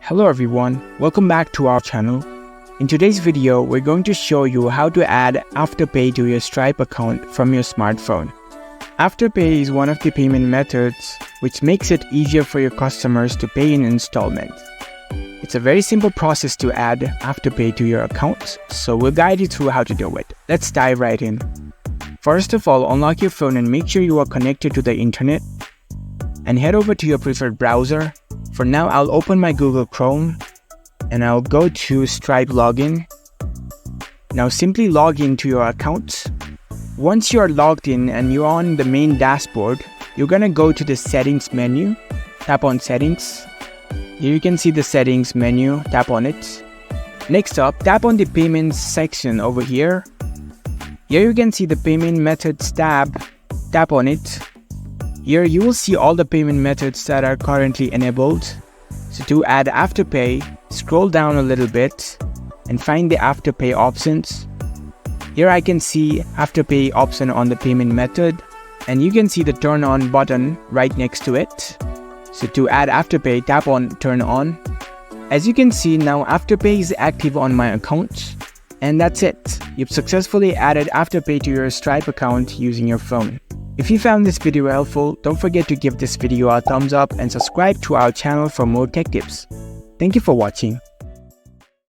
Hello everyone, welcome back to our channel. In today's video, we're going to show you how to add Afterpay to your Stripe account from your smartphone. Afterpay is one of the payment methods which makes it easier for your customers to pay in installments. It's a very simple process to add Afterpay to your account, so we'll guide you through how to do it. Let's dive right in. First of all, unlock your phone and make sure you are connected to the internet and head over to your preferred browser. For now, I'll open my Google Chrome and I'll go to Stripe login. Now simply log into your account. Once you are logged in and you're on the main dashboard, you're gonna go to the settings menu, tap on settings. Here you can see the settings menu, tap on it. Next up, tap on the payments section over here. Here you can see the payment methods tab, tap on it. Here you will see all the payment methods that are currently enabled. So to add Afterpay, scroll down a little bit and find the Afterpay options. Here I can see Afterpay option on the payment method and you can see the turn on button right next to it. So to add Afterpay, tap on turn on. As you can see now, Afterpay is active on my account. And that's it. You've successfully added Afterpay to your Stripe account using your phone. If you found this video helpful, don't forget to give this video a thumbs up and subscribe to our channel for more tech tips. Thank you for watching.